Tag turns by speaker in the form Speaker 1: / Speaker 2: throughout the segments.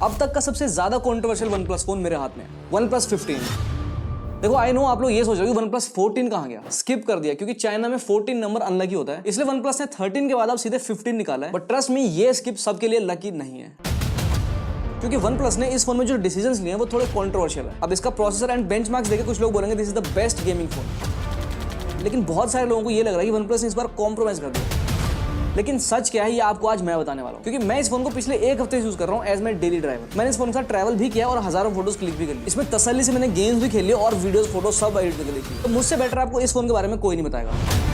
Speaker 1: अब तक का सबसे ज्यादा कंट्रोवर्शियल वन प्लस फोन मेरे हाथ में वन प्लस 15। देखो आई नो आप लोग ये सोच रहे हो कि वन प्लस 14 कहाँ गया, स्किप कर दिया क्योंकि चाइना में 14 नंबर अनलकी होता है, इसलिए वन प्लस ने 13 के बाद अब सीधे 15 निकाला है। बट ट्रस्ट मी, ये स्किप सबके लिए लकी नहीं है, क्योंकि वन प्लस ने इस फोन में जो डिसीजंस लिए हैं वो थोड़े कंट्रोवर्शियल है। अब इसका प्रोसेसर एंड बेंचमार्क्स देखे कुछ लोग बोलेंगे this is the best gaming phone, लेकिन बहुत सारे लोगों को ये लग रहा है कि वन प्लस ने इस बार कॉम्प्रोमाइज कर दिया। लेकिन सच क्या है ये आपको आज मैं बताने वाला हूँ, क्योंकि मैं इस फोन को पिछले एक हफ्ते से यूज कर रहा हूँ एज माई डेली ड्राइवर। मैंने इस फोन के साथ ट्रैवल भी किया और हजारों फोटोज क्लिक भी कर ली। इसमें तसल्ली से मैंने गेम्स भी खेली और वीडियोस फोटो सब एडिट करके देखी। तो मुझसे बेटर आपको इस फोन के बारे में कोई नहीं बताएगा।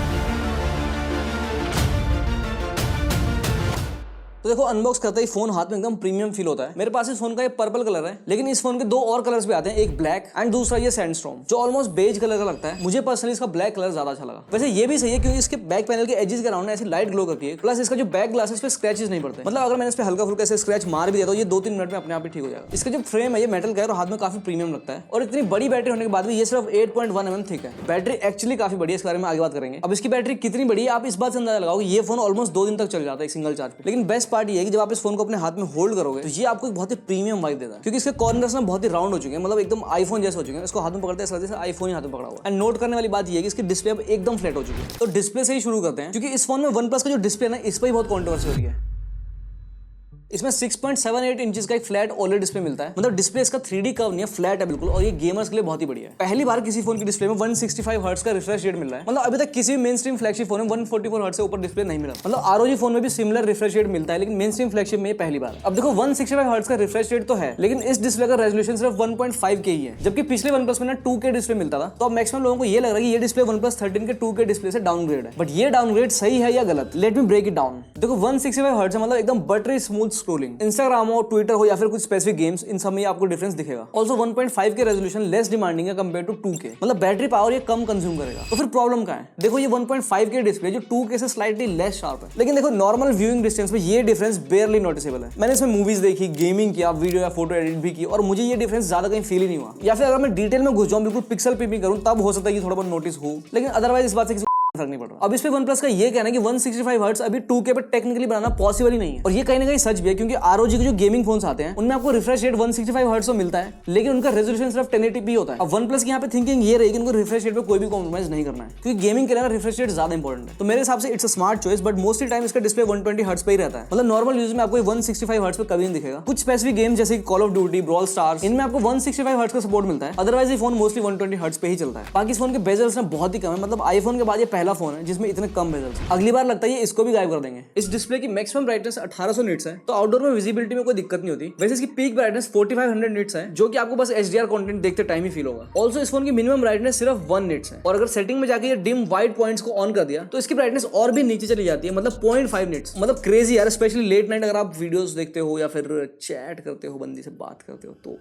Speaker 1: तो देखो अनबॉक्स करते ही फोन हाथ में एकदम प्रीमियम फील होता है। मेरे पास इस फोन का ये पर्पल कलर है, लेकिन इस फोन के दो और कलर्स भी आते हैं, एक ब्लैक एंड दूसरा ये सैंडस्टॉर्म जो ऑलमोस्ट बेज कलर का लगता है। मुझे पर्सनली इसका ब्लैक कलर ज्यादा अच्छा लगा। वैसे ये भी सही है क्योंकि इसके बैक पैनल के एजेस के अराउंड ऐसी लाइट ग्लो करती है, प्लस इसका जो बैक ग्लासेस पे स्क्रैचेस नहीं पड़ते। मतलब अगर मैंने इस पे हल्का फुल्का ऐसे स्क्रैच मार भी दिया तो ये 2-3 मिनट में अपने आप ही ठीक हो जाएगा। इसका जो फ्रेम है ये मेटल का है और हाथ में काफी प्रीमियम लगता है, और इतनी बड़ी बैटरी होने के बाद भी ये सिर्फ 8.1 mm थिक है। बैटरी एक्चुअली काफी बड़ी है, इसके बारे में आगे बात करेंगे। अब इसकी बैटरी कितनी बड़ी है आप इस बात से अंदाजा लगाओ, ये फोन ऑलमोस्ट 2 दिन तक चल जाता है एक सिंगल चार्ज पे। लेकिन बेस्ट पार्ट ये है कि जब आप इस फोन को अपने हाथ में होल्ड करोगे तो ये आपको एक बहुत ही प्रीमियम वाइब देता है, क्योंकि इसके कॉर्नर्स ना बहुत ही राउंड हो चुके हैं, मतलब एकदम आईफोन जैसे हो चुके हैं। इसको हाथ में पकड़ते हैं जैसे आईफोन ही हाथ में पकड़ा हुआ है। एंड नोट करने वाली बात ये है कि इसकी डिस्प्ले अब एकदम फ्लैट हो चुकी है। तो डिस्प्ले से ही शुरू करते हैं, क्योंकि इस फोन में वन प्लस का जो डिस्प्ले है ना इस पर ही बहुत कॉन्ट्रोवर्सी हो रही है। इसमें 6.78 इंचेस का एक फ्लैट ओलेड डिस्प्ले मिलता है, मतलब डिस्प्ले इसका 3D कर्व नहीं है, फ्लैट है बिल्कुल, और ये गेमर्स के लिए बहुत ही बढ़िया है। पहली बार किसी फोन की डिस्प्ले में 165 हर्ट्ज का रिफ्रेश रेट मिल रहा है, मतलब अभी तक किसी भी मेन स्ट्रीम फ्लैगशिप फोन में 144 हर्ट्ज से ऊपर डिस्प्ले नहीं मिला। मतलब ROG फोन में भी सिमिलर रिफ्रेश रेट मिलता है, लेकिन मेन स्ट्रीम फ्लैगशिप में पहली बार। अब देखो 165 हर्ट्ज का रिफ्रेश रेट तो है, लेकिन इस डिस्प्ले का रेजोल्यूशन सिर्फ 1.5K ही है, जबकि पिछले वन प्लस में ना 2K डिस्प्ले मिलता था। तो अब मैक्सिमम लोगों को ये लग रहा है कि ये डिस्प्ले वन प्लस 13 के 2K डिस्प्ले से डाउनग्रेड है। बट ये डाउनग्रेड सही है या गलत, let me break it down. देखो 165 हर्ट्ज मतलब एकदम बटरी स्मूथ स्क्रोलिंग, इंस्टाग्राम हो, ट्विटर हो या फिर कुछ स्पेसिफिक गेम्स, इन सब में आपको डिफरेंस दिखेगा। ऑल्सो 1.5 के रेजोल्यूशन लेस डिमांडिंग है कंपेयर टू 2K, मतलब बैटरी पावर ये कम कंज्यूम करेगा। तो फिर प्रॉब्लम क्या है? देखो ये 1.5 के डिस्प्ले जो 2K से स्लाइटली लेस शार्प है, लेकिन देखो नॉर्मल व्यूइंग डिस्टेंस में ये डिफरेंस बेयरली नोटिसेबल है। मैंने इसमें मूवीज देखी, गेमिंग किया, वीडियो या फोटो एडिट भी की, और मुझे ये डिफरेंस ज्यादा कहीं फील ही नहीं हुआ। या फिर अगर मैं डिटेल में घुस जाऊं, बिल्कुल पिक्सल पे करूं, तब हो सकता है कि थोड़ा बहुत नोटिस हो, लेकिन अदरवाइज इस बात से फर्क नहीं पड़ रहा। अब इस पे OnePlus का ये कहना है कि 165 हर्ट्ज अभी 2K पे टेक्निकली बनाना पॉसिबल ही नहीं है, और ये कहीं ना कहीं सच भी है, क्योंकि ROG के जो गेमिंग फोन्स आते हैं उनमें आपको रिफ्रेश रेट 165 हर्ट्ज तो मिलता है, लेकिन उनका रेजोल्यूशन सिर्फ 1080p होता है। अब OnePlus की यहाँ पे थिंकिंग ये रही कि उनको रिफ्रेश रेट पे कोई भी कॉम्प्रोमाइज नहीं करना है, क्योंकि गेमिंग के लिए रिफ्रेश रेट ज्यादा इंपॉर्टेंट है। तो मेरे हिसाब से it's a smart choice, but mostly time इसका डिस्प्ले 120 हर्ट्ज पे ही रहता है। मतलब नॉर्मल यूज में आपको 165 हर्ट्ज पे कभी नहीं दिखेगा। कुछ स्पेसिफिक गेम जैसे call of duty, brawl stars, इनमें आपको 165 हर्ट्ज का सपोर्ट मिलता है, अदरवाइज ये फोन मोस्टली 120 हर्ट्ज पे ही चलता है। बाकी इस फोन के बेजल्स में बहुत ही कम है, मतलब आईफोन के बाद ये पहला फोन है जिसमें इतने कम बेजल्स। अगली बार लगता है ये इसको भी गायब कर देंगे। इस डिस्प्ले की मैक्सिमम ब्राइटनेस 1800 निट्स है, तो आउटडोर में विजिबिलिटी में कोई दिक्कत नहीं होती। वैसे इसकी पीक ब्राइटनेस 4500 निट्स है, जो कि आपको बस HDR कंटेंट देखते टाइम ही फील होगा। ऑल्सो इस फोन की मिनिमम ब्राइटनेस सिर्फ 1 निट्स है, और अगर सेटिंग में जाके ये डिम व्हाइट पॉइंट्स को ऑन कर दिया तो इसकी ब्राइटनेस और भी नीचे चली जाती है, मतलब 0.5 निट्स। मतलब क्रेजी यार, स्पेशली लेट नाइट अगर आप वीडियोस देखते हो या फिर चैट करते हो, बंदी से बात करते हो, तो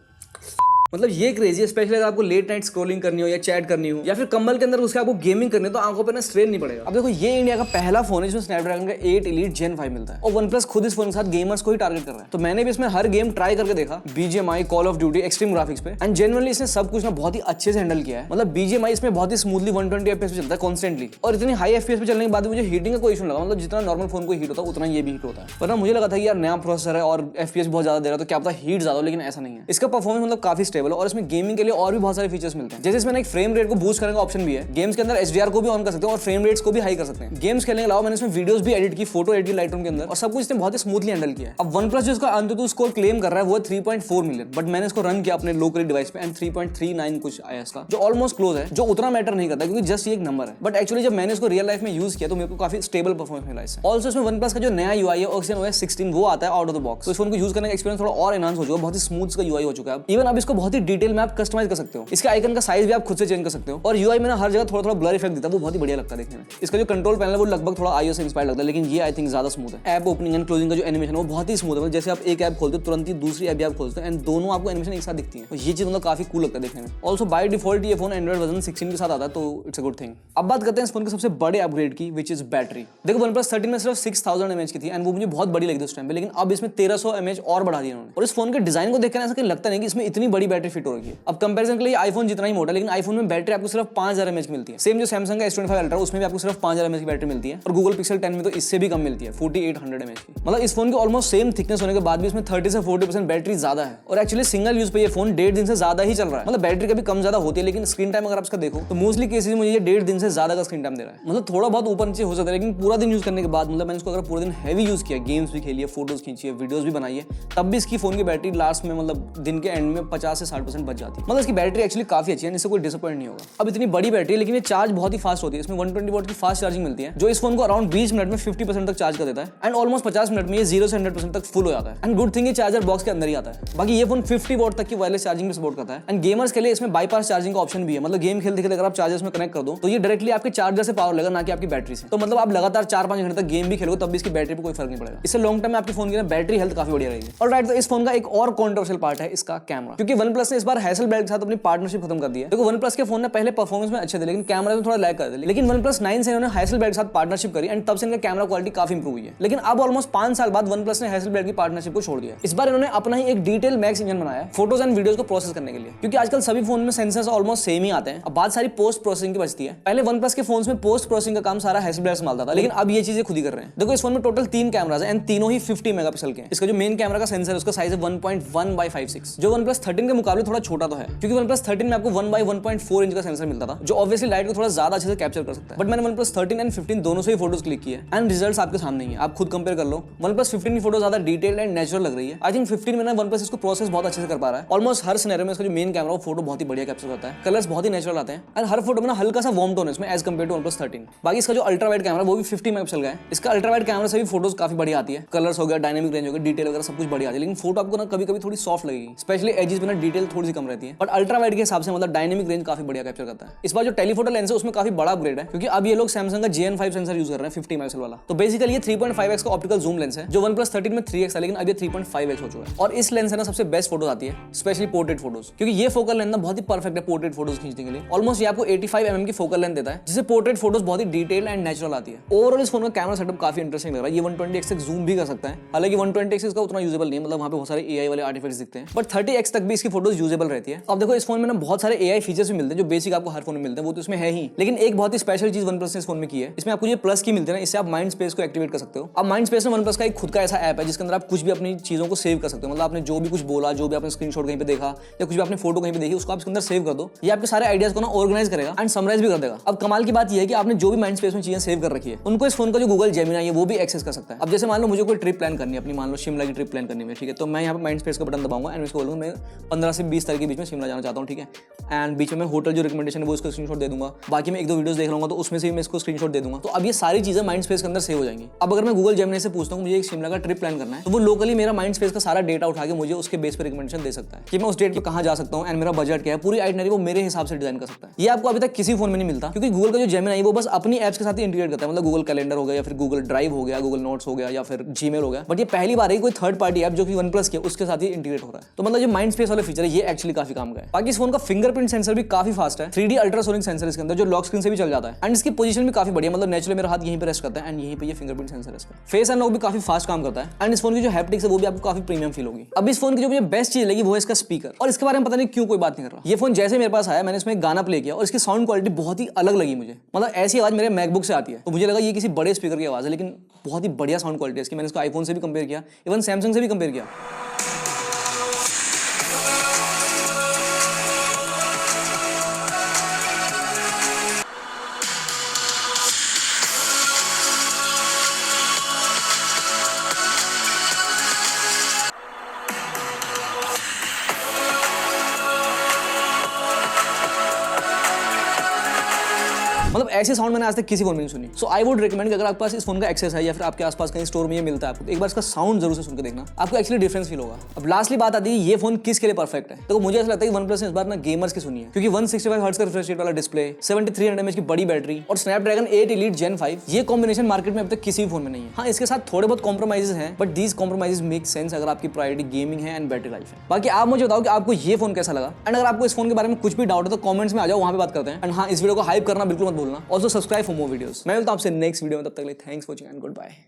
Speaker 1: मतलब ये क्रेजी है। स्पेशली अगर आपको लेट नाइट स्क्रॉलिंग करनी हो या चैट करनी हो या फिर कंबल के अंदर उसके आपको गेमिंग करनी हो, तो आंखों पे ना स्ट्रेन नहीं पड़ेगा। अब देखो ये इंडिया का पहला फोन है जिसमें स्नैपड्रैगन का 8 Elite Gen 5 मिलता है, और OnePlus खुद इस फोन के साथ गेमर्स को ही टारगेट कर रहा है। तो मैंने भी इसमें हर गेम ट्राई करके देखा, BGMI, call of duty, extreme graphics पे, एंड जेन्युइनली इसने सब कुछ ना बहुत ही अच्छे से हैंडल किया है। मतलब BGMI इसमें बहुत ही स्मूथली 120 FPS पे चलता है कॉन्स्टेंटली, और इतनी हाई FPS पे चलने के बाद मुझे हीटिंग का कोई इशू लगा। मतलब जितना नॉर्मल फोन को हीट होता है उतना ये भी हीट होता है। पर ना मुझे लगा था कि यार नया प्रोसेसर है और FPS बहुत ज्यादा दे रहा है, तो क्या पता हीट ज्यादा हो, लेकिन ऐसा नहीं है। इसका परफॉर्मेंस मतलब काफी स्टेबल है, और इसमें गेमिंग के लिए और भी बहुत सारे फीचर्स मिलते हैं। जैसे इसमें एक फ्रेम रेट को बूस्ट करने का ऑप्शन भी है, गेम्स के अंदर HDR को भी ऑन कर सकते हैं और फ्रेम रेट्स को भी हाई कर सकते हैं। गेम्स खेलने के अलावा मैंने इसमें वीडियोस भी एडिट की, फोटो एडिट की लाइटरूम के अंदर, और सब कुछ इसने बहुत ही स्मूथली हैंडल किया है। अब OnePlus जो इसका अंततः स्कोर क्लेम कर रहा है वो 3.4 मिलियन, बट मैंने इसको रन किया अपने लोकल डिवाइस पे एंड 3.39 कुछ आया इसका, जो ऑलमोस्ट क्लोज है, जो उतना मैटर नहीं करता क्योंकि जस्ट ये एक नंबर है। बट एक्चुअली जब मैंने इसको रियल लाइफ में यूज किया तो मेरे को काफी स्टेबल परफॉर्मेंस मिला इससे। ऑल्सो इसमें OnePlus का जो नया UI है OxygenOS 16 वो आता है आउट ऑफ द बॉक्स, तो इस फोन को यूज करने का एक्सपीरियंस थोड़ा और एनहांस हो चुका है, बहुत ही स्मूथ इसका UI हो चुका है। इवन अब इसको बहुत ही डिटेल में आप कस्टमाइज कर सकते हो, इसके आइकन का साइज भी आप खुद से चेंज कर सकते हो, और UI में ना हर जगह थोड़ा थोड़ा ब्लर इफेक्ट देता है, वो बहुत ही बढ़िया लगता है देखने में। इसका जो कंट्रोल पैनल है वो लगभग थोड़ा iOS से इंस्पायर्ड लगता है, लेकिन ये आई थिंक ज्यादा स्मूथ है। ऐप ओपनिंग एंड क्लोजिंग का जो एनिमेशन है वो बहुत ही स्मूथ है, जैसे आप एक ऐप खोलते हो तुरंत ही दूसरी ऐप भी आप खोलते हो एंड दोनों आपको एनिमेशन एक साथ दिखती है, तो ये चीज मतलब काफी कूल लगता है देखने में। ऑल्सो बाय डिफॉल्ट ये फोन एंड्रॉइड वर्जन 16 के साथ आता है, तो इट्स अ गुड थिंग। अब बात करते हैं इस फोन के सबसे बड़े अपग्रेड की, विच इज बैटरी। देखो OnePlus 13 में सिर्फ 6000 mAh की थी एंड वो मुझे बहुत बड़ी लगी थी उस टाइम पे, लेकिन अब इसमें 1300 mAh और बढ़ा दिया उन्होंने। और इस फोन के डिजाइन को देखकर ऐसा कहीं लगता नहीं कि इसमें इतनी बड़ी बैटरी फिट हो रही है। अब कंपैरिजन के लिए आईफोन जितना ही मोटा, लेकिन आईफोन में बैटरी आपको सिर्फ 5000 mAh मिलती है। सेम जो सैमसंग का S25 अल्ट्रा उसमें भी आपको सिर्फ 5000 mAh की बैटरी मिलती है, और गूगल पिक्सल 10 में तो इससे भी कम मिलती है 4800 mAh की। मतलब इस फोन की ऑलमोस्ट सेम थिकनेस होने के बाद भी इसमें 30 से 40% बैटरी ज्यादा है, और एक्चुअली सिंगल यूज पे ये फोन 1.5 दिन से ज्यादा ही चल रहा है। मतलब बैटरी कभी कम ज्यादा होती है, लेकिन स्क्रीन टाइम अगर आप इसका देखो तो मोस्टली केसेस में मुझे ये 1.5 दिन से ज्यादा का स्क्रीन टाइम दे रहा है। मतलब थोड़ा बहुत ऊपर नीचे हो सकता है, लेकिन पूरा दिन यूज करने के बाद, मतलब मैंने इसको अगर पूरा दिन हैवी यूज किया, गेम्स भी खेली है, फोटोज खींची है, वीडियोस भी बनाई है, तब भी इसकी फोन की बैटरी लास्ट में मतलब दिन के एंड में 50 से 60% बच जाती है। मतलब इसकी बैटरी एक्चुअली काफी अच्छी है, इससे कोई डिसअपॉइंट नहीं होगा। अब इतनी बड़ी बैटरी है, लेकिन ये चार्ज बहुत ही फास्ट होती है। इसमें 120 वॉट की फास्ट चार्जिंग मिलती है, जो इस फोन को अराउंड 20 मिनट में 50% तक चार्ज कर देता है, एंड ऑलमोस्ट 50 मिनट में ये 0 से 100% तक फुल हो जाता है। एंड गुड थिंग ये चार्जर बॉक्स के अंदर ही आता है। बाकी ये फोन 50 वॉट तक की वायरलेस चार्जिंग भी सपोर्ट करता है, एंड गेमर्स के लिए इसमें बाईपास चार्जिंग का ऑप्शन भी है। मतलब गेम खेलते खेलते अगर आप चार्जर में कनेक्ट कर दो तो ये डायरेक्टली आपके चार्जर से पावर लेगा, ना कि आपकी बैटरी से। तो मतलब आप लगातार 4-5 घंटे तक गेम भी खेलोगे तब भी इसकी बैटरी पर कोई फर्क नहीं पड़ेगा। इससे लॉन्ग टर्म में आपके फोन की बैटरी हेल्थ काफी बढ़िया रहेगी। और राइट, तो इस फोन का एक और कंट्रोवर्शियल पार्ट है इसका कैमरा, क्योंकि OnePlus ने इस बार हैसलब्लैड के साथ अपनी पार्टनरशिप खत्म कर दी है। देखो OnePlus के फोन ने पहले परफॉर्मेंस में अच्छे थे, लेकिन कैमरा में थोड़ा लैग कर दिया, लेकिन OnePlus 9 से इन्होंने हैसलब्लैड के साथ पार्टनरशिप करी, एंड तब से इनका कैमरा क्वालिटी काफी इंप्रूव हुई है। लेकिन अब ऑलमोस्ट 5 साल बाद OnePlus ने हैसलब्लैड की पार्टनरशिप को छोड़ दिया। इस बार इन्होंने अपना ही एक डिटेल मैक्स इंजन बनाया है फोटोज एंड वीडियोस को प्रोसेस करने के लिए, क्योंकि आजकल सभी फोन में सेंसर्स ऑलमोस्ट सेम ही आते हैं। अब बात सारी पोस्ट प्रोसेसिंग की बचती है। पहले OnePlus के फोन्स में पोस्ट प्रोसेसिंग का काम सारा हैसलब्लैड संभालता था, लेकिन अब ये चीजें खुद ही कर रहे हैं। देखो इस फोन में टोटल 3 कैमरास हैं, एंड तीनों ही 50 मेगापिक्सल के हैं। इसका जो मेन कैमरा का सेंसर है उसका साइज है 1.1/56, जो OnePlus 13 के मुकाबले थोड़ा छोटा तो है, क्योंकि OnePlus 13 में आपको 1/1.4 इंच का सेंसर मिलता था, जो ऑब्वियसली लाइट को थोड़ा ज्यादा अच्छे से कैप्चर कर सकता है। बट मैंने OnePlus 13 एंड 15 दोनों से ही फोटोज क्लिक किए एंड रिजल्ट्स आपके सामने ही है, आप खुद कंपेयर कर लो। OnePlus 15 की फोटो ज्यादा डिटेल्ड एंड नेचुरल लग रही है। आई थिंक 15 में ना OnePlus इसको प्रोसेस बहुत अच्छे से कर पा रहा है। ऑलमोस्ट हर सिनेरियो में इसका जो मेन कैमरा वो फोटो बहुत ही बढ़िया कैप्चर करता है, कलर्स बहुत ही नेचुरल आते हैं, एंड हर फोटो में ना हल्का सा वार्म टोन है इसमें एज कंपेयर टू OnePlus 13। बाकी इसका जो अल्ट्रा वाइड कैमरा वो भी 50 मेगापिक्सल का है। इसका अल्ट्रा वाइड कैमरा से भी फोटोज काफी बढ़िया आती है, कलर्स हो गया, डायनामिक रेंज हो गया, डिटेल वगैरह सब कुछ बढ़िया आती है, लेकिन फोटो आपको ना कभी कभी थोड़ी सॉफ्ट लगेगी, स्पेशली एजेस पे ना डिटेल थोड़ी सी कम रहती है। बट अल्ट्रा वाइड के हिसाब से मतलब डायनामिक रेंज काफी बढ़िया कैप्चर करता है। इस बार जो टेलीफोटो लेंस है उसमें काफी बड़ा अपग्रेड है, क्योंकि अब ये लोग सैमसंग का JN5 सेंसर यूज कर रहे हैं 50 मेगापिक्सल वाला। तो बेसिकली ये 3.5x का ऑप्टिकल जूम लेंस है, जो OnePlus 13 में 3x था, लेकिन अब ये 3.5x हो चुका है। और इस लेंस से ना सबसे बेस्ट फोटोज आती है, स्पेशली पोर्ट्रेट फोटोज, क्योंकि ये फोकल लेंथ ना बहुत ही परफेक्ट है पोर्ट्रेट फोटोज खींचने के लिए। ऑलमोस्ट ये आपको 85 mm की फोकल लेंथ देता है, जिससे पोर्ट्रेट फोटोज बहुत ही डिटेल एंड नेचुरल आती है। ओवरऑल इस फोन का कैमरा सेटअप काफी इंटरेस्टिंग लग रहा है। ये 120x तक जूम भी कर सकता है, हालांकि 120x का उतना यूजेबल नहीं है, मतलब वहां पे बहुत सारे AI वाले आर्टिफैक्ट्स दिखते हैं, बट 30x तक भी इसकी फोटोज यूजेबल रहती है। अब देखो इस फोन में ना बहुत सारे AI फीचर्स भी मिलते हैं, जो बेसिक आपको हर फोन में मिलते हैं, वो तो इसमें है ही, लेकिन एक बहुत ही स्पेशल चीज OnePlus ने इस फोन में की है। इसमें आपको ये प्लस की मिलती है ना, इससे आप माइंड स्पेस को एक्टिवेट कर सकते हो। अब माइंड स्पेस में OnePlus का एक खुद का ऐसा ऐप है जिसके अंदर आप कुछ भी अपनी चीजों को सेव कर सकते हो। मतलब आपने जो भी कुछ बोला, जो भी आपने स्क्रीनशॉट कहीं पे देखा या कुछ भी आपने फोटो कहीं पे देखी, उसको आप इसके अंदर सेव कर दो। ये आपके सारे आइडियाज को ना ऑर्गेनाइज करेगा एंड समराइज भी कर देगा। अब कमाल की बात यह है कि आपने जो भी माइंड स्पेस में चीजें सेव कर रखी है, उनको इस फोन का जो गूगल जेमिनी है वो भी एक्सेस कर सकता है। अब जैसे मान लो मुझे कोई ट्रिप प्लान करनी है अपनी, मान लो शिमला की ट्रिप प्लान करनी है, ठीक है, तो मैं यहाँ पे माइंड स्पेस का बटन दबाऊंगा एंड इसको बोलूंगा मैं 15 से 20 तारीख के बीच में शिमला जाना चाहता हूँ, ठीक है, एंड बीच में मैं होटल जो रिकमेंडेशन है वो उसको स्क्रीनशॉट दे दूंगा। बाकी मैं 1-2 वीडियोस देख लूंगा तो उसमें से भी मैं इसको स्क्रीनशॉट दे दूंगा। तो अब ये सारी चीजें माइंड स्पेस के अंदर सेव हो जाएंगी। अब अगर मैं गूगल जेमिनी से पूछता हूँ मुझे एक शिमला का ट्रिप प्लान करना है, तो वो लोकली मेरा माइंड स्पेस का सारा डेटा उठा के मुझे उसके बेस पर रिकमेंडेशन दे सकता है कि मैं उस डेट पे कहाँ जा सकता हूँ एंड मेरा बजट क्या है, पूरी आइटनरी वो मेरे हिसाब से डिजाइन कर सकता है। ये आपको अभी तक किसी फोन में नहीं मिलता, क्योंकि गूगल का जो जेमिनी है वो बस अपनी एप्स के साथ ही इंटीग्रेट करता है। मतलब गूगल कैलेंडर हो गया या फिर गूगल ड्राइव हो गया, गूगल नोट्स हो गया या फिर जीमेल हो गया, बट ये पहली बार है कोई थर्ड पार्टी ऐप जो कि OnePlus की उसके साथ ही इंटीग्रेट हो रहा है। तो मतलब जो माइंड स्पेस वाले फीचर है ये एक्चुअली काफी काम का है। बाकी इस फोन का फिंगरप्रिंट सेंसर भी काफी फास्ट है, 3D अल्ट्रासोनिक सेंसर इसके अंदर, जो लॉक स्क्रीन से भी चल जाता है, एंड इसकी पोजीशन भी काफी बढ़िया, मतलब नेचुरली मेरा हाथ यहीं पे रेस्ट करता है एंड यहीं पे ये फिंगरप्रिंट सेंसर है इसका। फेस अनलॉक भी काफी फास्ट काम करता है, एंड इस फोन की जो हैप्टिक्स है वो भी आपको काफी प्रीमियम फील होगी। अब इस फोन की जो मुझे बेस्ट चीज लगी वो है इसका स्पीकर, और इसके बारे में पता नहीं क्यों कोई बात नहीं कर रहा। ये फोन जैसे मेरे पास आया मैंने इसमें गाना प्ले किया और इसकी साउंड क्वालिटी बहुत ही अलग लगी मुझे, मतलब ऐसी आवाज मेरे मैकबुक से आती है, तो मुझे लगा ये किसी बड़े स्पीकर की आवाज है, लेकिन बहुत ही बढ़िया साउंड क्वालिटी है इसकी। मैंने इसको आईफोन से भी कंपेयर किया, इवन सैमसंग से भी कंपेयर किया। मतलब ऐसी साउंड मैंने आज तक किसी फोन में नहीं सुनी। सो आई वुड रिकमेंड कि अगर आपके पास इस फोन का एक्सेस है या फिर आपके आसपास कहीं स्टोर में ये मिलता है आपको, एक बार इसका साउंड जरूर से सुन के देखना, आपको एक्चुअली डिफरेंस फील होगा। अब लास्टली बात आती है ये फोन किसके लिए परफेक्ट है। तो मुझे ऐसा लगता है कि OnePlus ने इस बार ना गेमर्स की सुनी है, क्योंकि 165 हर्ट्ज का रिफ्रेश रेट वाला डिस्प्ले, 7300 mAh की बड़ी बैटरी और Snapdragon 8 Elite Gen 5, ये कॉम्बिनेशन मार्केट में अब तक किसी भी फोन में नहीं है। हाँ, इसके साथ थोड़े बहुत कॉम्प्रोमाइजेस हैं, but these compromises make sense अगर आपकी प्रायोरिटी गेमिंग है एंड बैटरी लाइफ है। बाकी आप मुझे बताओ कि आपको ये फोन कैसा लगा, एंड अगर आपको इस फोन के बारे में कुछ भी डाउट है तो कमेंट्स में आ जाओ, वहां पे बात करते हैं। एंड हाँ, इस वीडियो को हाइप करना बिल्कुल मत भूलना। Also subscribe for more videos. मैं मिलता हूं आपसे नेक्स्ट वीडियो में, तब तक के लिए thanks for watching and good bye.